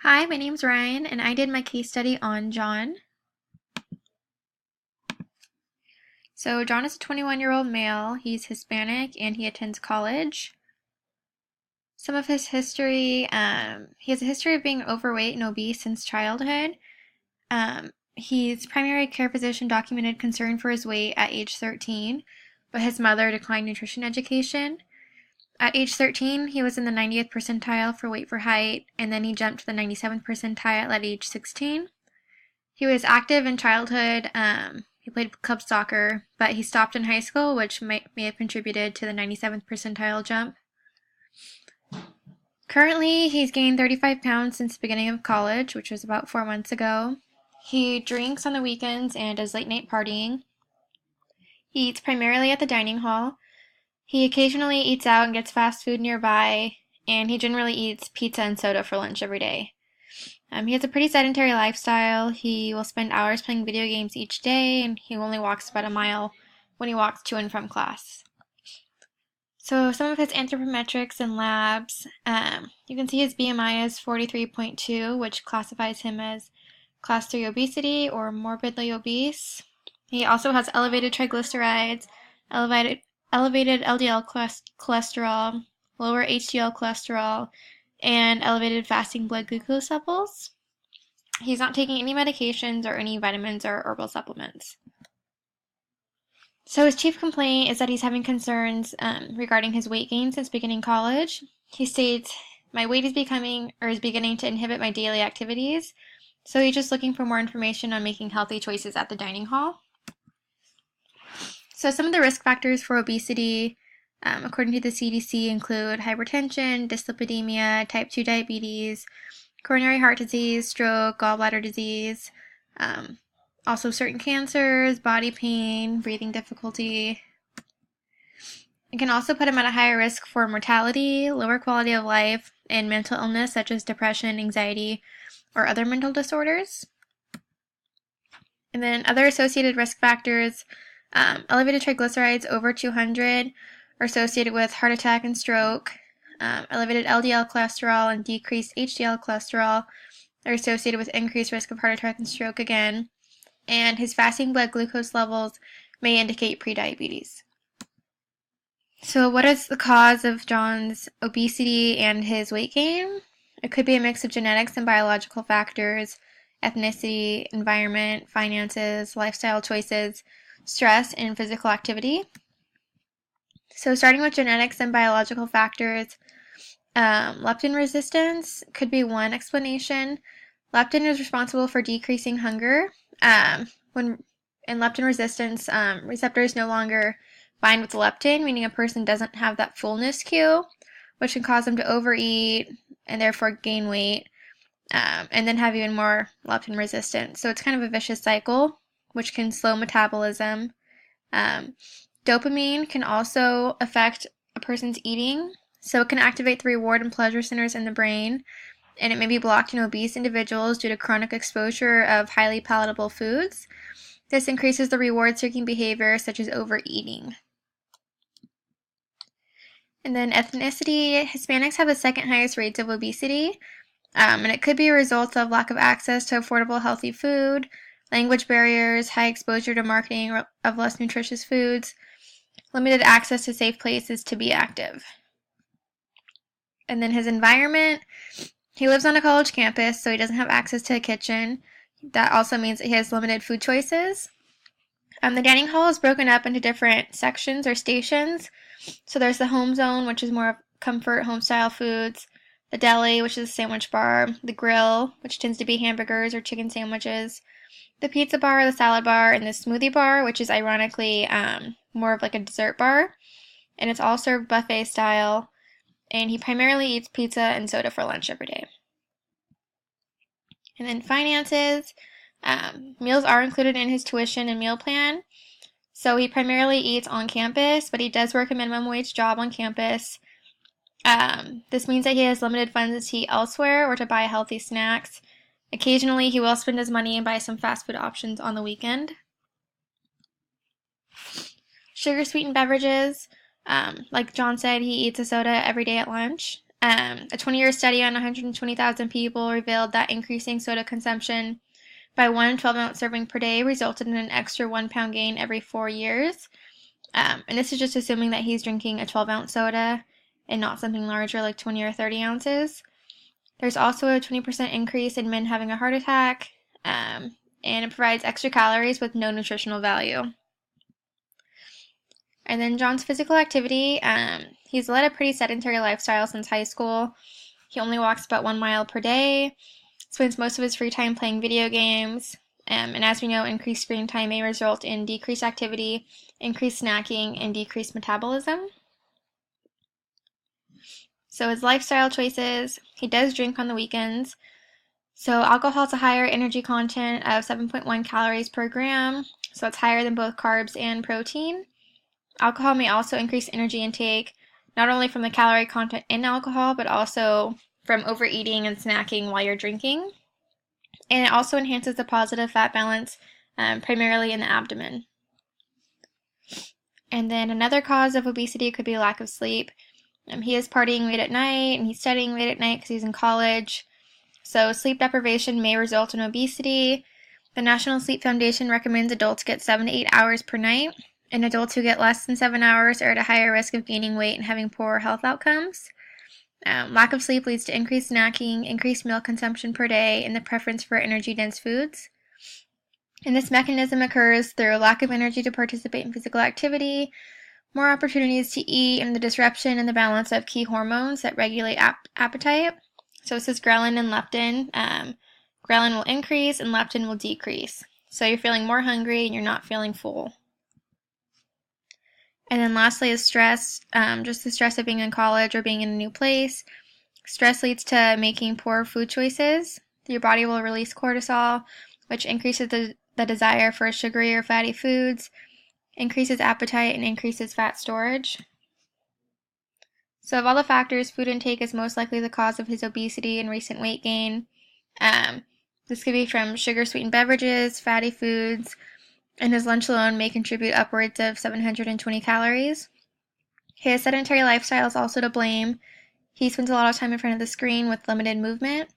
Hi, my name's Ryan, and I did my case study on John. So, John is a 21-year-old male. He's Hispanic and he attends college. Some of his history, he has a history of being overweight and obese since childhood. His primary care physician documented concern for his weight at age 13, but his mother declined nutrition education. At age 13, he was in the 90th percentile for weight for height, and then he jumped to the 97th percentile at age 16. He was active in childhood. He played club soccer, but he stopped in high school, which may have contributed to the 97th percentile jump. Currently, he's gained 35 pounds since the beginning of college, which was about 4 months ago. He drinks on the weekends and does late night partying. He eats primarily at the dining hall. He occasionally eats out and gets fast food nearby, and he generally eats pizza and soda for lunch every day. He has a pretty sedentary lifestyle. He will spend hours playing video games each day, and he only walks about a mile when he walks to and from class. So some of his anthropometrics and labs, you can see his BMI is 43.2, which classifies him as class 3 obesity or morbidly obese. He also has elevated triglycerides, elevated LDL cholesterol, lower HDL cholesterol, and elevated fasting blood glucose levels. He's not taking any medications or any vitamins or herbal supplements. So his chief complaint is that he's having concerns regarding his weight gain since beginning college. He states, "My weight is beginning to inhibit my daily activities." So he's just looking for more information on making healthy choices at the dining hall. So some of the risk factors for obesity, according to the CDC, include hypertension, dyslipidemia, type 2 diabetes, coronary heart disease, stroke, gallbladder disease, also certain cancers, body pain, breathing difficulty. It can also put him at a higher risk for mortality, lower quality of life, and mental illness such as depression, anxiety, or other mental disorders. And then other associated risk factors, elevated triglycerides over 200 are associated with heart attack and stroke. Elevated LDL cholesterol and decreased HDL cholesterol are associated with increased risk of heart attack and stroke again. And his fasting blood glucose levels may indicate prediabetes. So what is the cause of John's obesity and his weight gain? It could be a mix of genetics and biological factors, ethnicity, environment, finances, lifestyle choices, stress, and physical activity. So starting with genetics and biological factors, leptin resistance could be one explanation. Leptin is responsible for decreasing hunger. When in leptin resistance, receptors no longer bind with leptin, meaning a person doesn't have that fullness cue, which can cause them to overeat and therefore gain weight, and then have even more leptin resistance. So it's kind of a vicious cycle, which can slow metabolism. Dopamine can also affect a person's eating, so it can activate the reward and pleasure centers in the brain, and it may be blocked in obese individuals due to chronic exposure of highly palatable foods. This increases the reward-seeking behavior, such as overeating. And then ethnicity, Hispanics have the second highest rates of obesity, and it could be a result of lack of access to affordable, healthy food, language barriers, high exposure to marketing of less nutritious foods, limited access to safe places to be active. And then his environment, he lives on a college campus, so he doesn't have access to a kitchen. That also means that he has limited food choices. The dining hall is broken up into different sections or stations. So there's the home zone, which is more of comfort, home-style foods, the deli, which is a sandwich bar, the grill, which tends to be hamburgers or chicken sandwiches, the pizza bar, the salad bar, and the smoothie bar, which is ironically more of like a dessert bar. And it's all served buffet style. And he primarily eats pizza and soda for lunch every day. And then finances, meals are included in his tuition and meal plan. So he primarily eats on campus, but he does work a minimum wage job on campus. This means that he has limited funds to eat elsewhere or to buy healthy snacks. Occasionally, he will spend his money and buy some fast food options on the weekend. Sugar-sweetened beverages, like John said, he eats a soda every day at lunch. A 20-year study on 120,000 people revealed that increasing soda consumption by 1 12-ounce serving per day resulted in an extra 1 pound gain every 4 years. And this is just assuming that he's drinking a 12-ounce soda and not something larger like 20 or 30 ounces. There's also a 20% increase in men having a heart attack, and it provides extra calories with no nutritional value. And then John's physical activity, he's led a pretty sedentary lifestyle since high school. He only walks about 1 mile per day, spends most of his free time playing video games, and as we know, increased screen time may result in decreased activity, increased snacking, and decreased metabolism. So his lifestyle choices, he does drink on the weekends. So alcohol has a higher energy content of 7.1 calories per gram, so it's higher than both carbs and protein. Alcohol may also increase energy intake, not only from the calorie content in alcohol, but also from overeating and snacking while you're drinking. And it also enhances the positive fat balance, primarily in the abdomen. And then another cause of obesity could be lack of sleep. He is partying late at night, and he's studying late at night because he's in college. So sleep deprivation may result in obesity. The National Sleep Foundation recommends adults get 7 to 8 hours per night, and adults who get less than 7 hours are at a higher risk of gaining weight and having poor health outcomes. Lack of sleep leads to increased snacking, increased meal consumption per day, and the preference for energy-dense foods. And this mechanism occurs through lack of energy to participate in physical activity, more opportunities to eat, and the disruption in the balance of key hormones that regulate appetite. So this is ghrelin and leptin. Ghrelin will increase and leptin will decrease. So you're feeling more hungry and you're not feeling full. And then lastly is stress, just the stress of being in college or being in a new place. Stress leads to making poor food choices. Your body will release cortisol, which increases the desire for sugary or fatty foods, increases appetite, and increases fat storage. So of all the factors, food intake is most likely the cause of his obesity and recent weight gain. This could be from sugar-sweetened beverages, fatty foods, and his lunch alone may contribute upwards of 720 calories. His sedentary lifestyle is also to blame. He spends a lot of time in front of the screen with limited movement.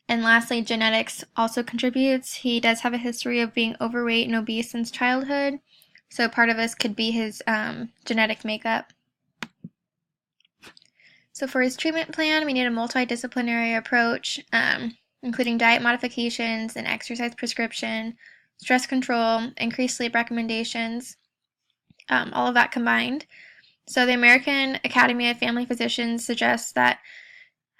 And lastly, genetics also contributes. He does have a history of being overweight and obese since childhood, so part of this could be his genetic makeup. So for his treatment plan, we need a multidisciplinary approach, including diet modifications, and exercise prescription, stress control, increased sleep recommendations, all of that combined. So the American Academy of Family Physicians suggests that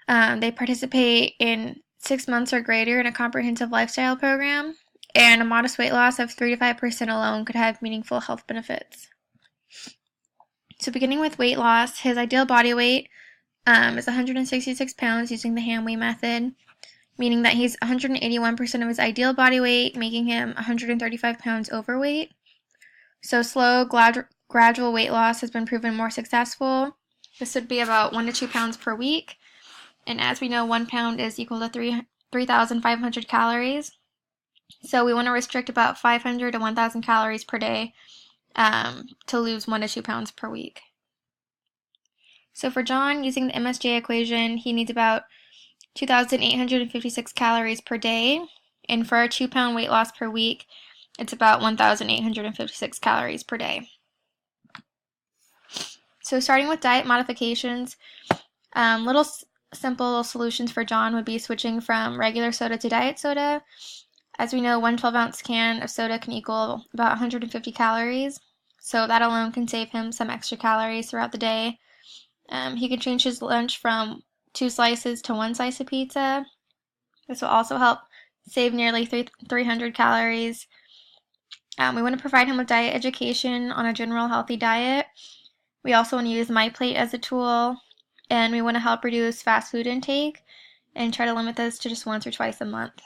they participate in 6 months or greater in a comprehensive lifestyle program, and a modest weight loss of 3 to 5% alone could have meaningful health benefits. So beginning with weight loss, his ideal body weight is 166 pounds using the Hamway method, meaning that he's 181% of his ideal body weight, making him 135 pounds overweight. So slow, gradual weight loss has been proven more successful. This would be about 1 to 2 pounds per week. And as we know, 1 pound is equal to 3,500 calories. So we want to restrict about 500 to 1,000 calories per day to lose 1 to 2 pounds per week. So for John, using the MSJ equation, he needs about 2,856 calories per day. And for a 2-pound weight loss per week, it's about 1,856 calories per day. So starting with diet modifications, little simple solutions for John would be switching from regular soda to diet soda. As we know, 1 12-ounce can of soda can equal about 150 calories, so that alone can save him some extra calories throughout the day. He can change his lunch from 2 slices to 1 slice of pizza. This will also help save nearly 300 calories. We want to provide him with diet education on a general healthy diet. We also want to use MyPlate as a tool, and we want to help reduce fast food intake and try to limit this to just once or twice a month.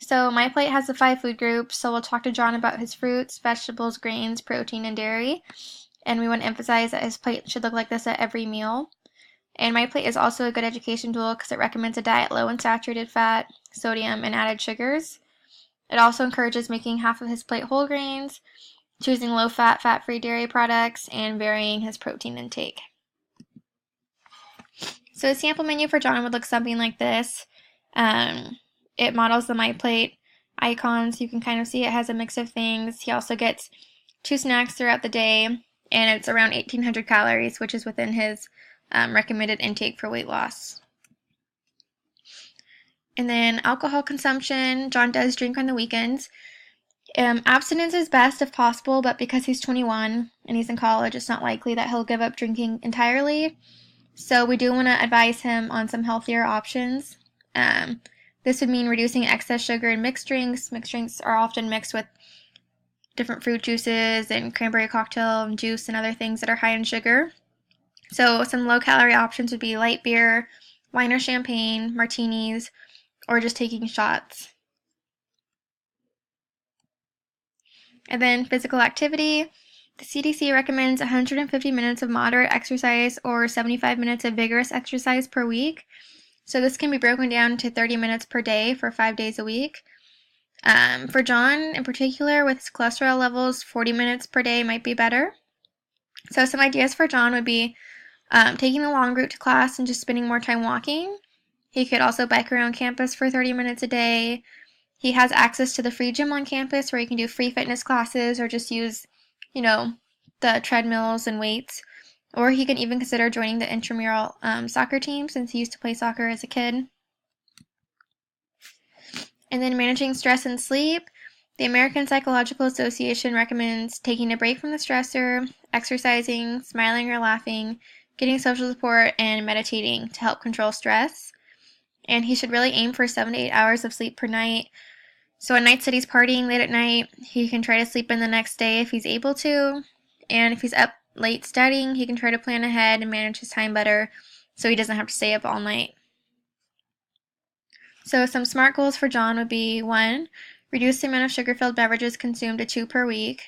So MyPlate has the 5 food groups, so we'll talk to John about his fruits, vegetables, grains, protein, and dairy. And we want to emphasize that his plate should look like this at every meal. And MyPlate is also a good education tool because it recommends a diet low in saturated fat, sodium, and added sugars. It also encourages making half of his plate whole grains, choosing low-fat, fat-free dairy products, and varying his protein intake. So a sample menu for John would look something like this. It models the MyPlate icons. You can kind of see it has a mix of things. He also gets 2 snacks throughout the day, and it's around 1,800 calories, which is within his recommended intake for weight loss. And then alcohol consumption. John does drink on the weekends. Abstinence is best if possible, but because he's 21 and he's in college, it's not likely that he'll give up drinking entirely. So we do want to advise him on some healthier options. This would mean reducing excess sugar in mixed drinks. Mixed drinks are often mixed with different fruit juices and cranberry cocktail and juice and other things that are high in sugar. So some low-calorie options would be light beer, wine or champagne, martinis, or just taking shots. And then physical activity. The CDC recommends 150 minutes of moderate exercise or 75 minutes of vigorous exercise per week. So this can be broken down to 30 minutes per day for 5 days a week. For John in particular, with his cholesterol levels, 40 minutes per day might be better. So some ideas for John would be taking the long route to class and just spending more time walking. He could also bike around campus for 30 minutes a day. He has access to the free gym on campus where he can do free fitness classes or just use, the treadmills and weights. Or he can even consider joining the intramural soccer team since he used to play soccer as a kid. And then managing stress and sleep. The American Psychological Association recommends taking a break from the stressor, exercising, smiling or laughing, getting social support, and meditating to help control stress. And he should really aim for 7 to 8 hours of sleep per night. So on nights that he's partying late at night, he can try to sleep in the next day if he's able to. And if he's up late studying, he can try to plan ahead and manage his time better so he doesn't have to stay up all night. So some SMART goals for John would be 1. Reduce the amount of sugar-filled beverages consumed to 2 per week.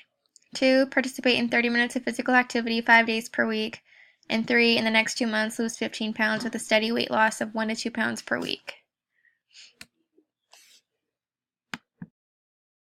2. Participate in 30 minutes of physical activity 5 days per week. And 3. In the next 2 months, lose 15 pounds with a steady weight loss of 1 to 2 pounds per week.